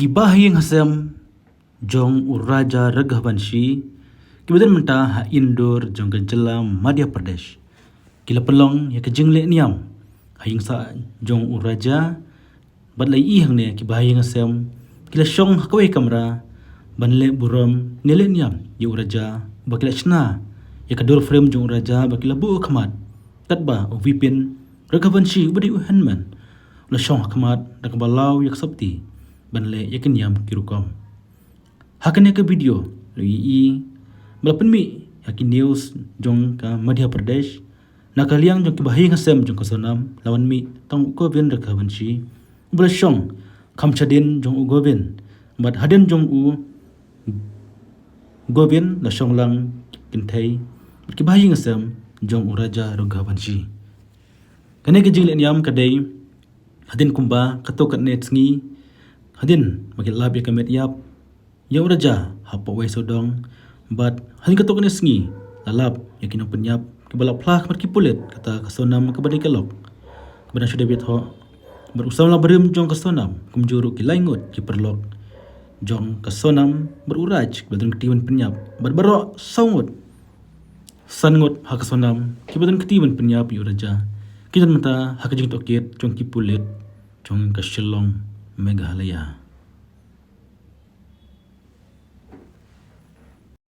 Kibahing hasem jong uraja Raghavanshi kibadan menta ha Indur jong Ganjela Madhya Pradesh kila pelong ya kejingle niam haying sa jong uraja badlai i hang ne kibahing hasem kila shong hakwe kamera banle buram nile niam ya uraja bakila chna ya kadul frame jong uraja bakila bu khamat tatba Vipin Raghavanshi badi uhanman la shong khamat dak balau yak sabti banle yakin yam kirukom hakane ke video lui i melapan mi yakin news jong ka Madhya Pradesh nakaliang jong kibahing hasem jong kasonam lawan mi tang Govin Raghavanshi bala shong khamchadin jong Govin bat hadin jong Govin la shong lang kinthai kibahing hasem jong uraja Raghavanshi kane ke jinglen yam kadai hadin kumba katokat net sngi hadin magil labi kamet yap ya uraja hapa wai sodong but hadin katok ne sngi lalap yakin penyap kebala plak mat kipulet kata kasonam kabadai kelok kebadan sudah biat ho berusam la berim jong kasonam kumjuru ki laingut ki perlok jong kasonam beruraj kebadan ketiwan penyap berbaro saungut sangut ha kasonam kebadan ketiwan penyap ya uraja kitan mata ha kajing tokit jong kipulet jong kasyelong Meghalaya.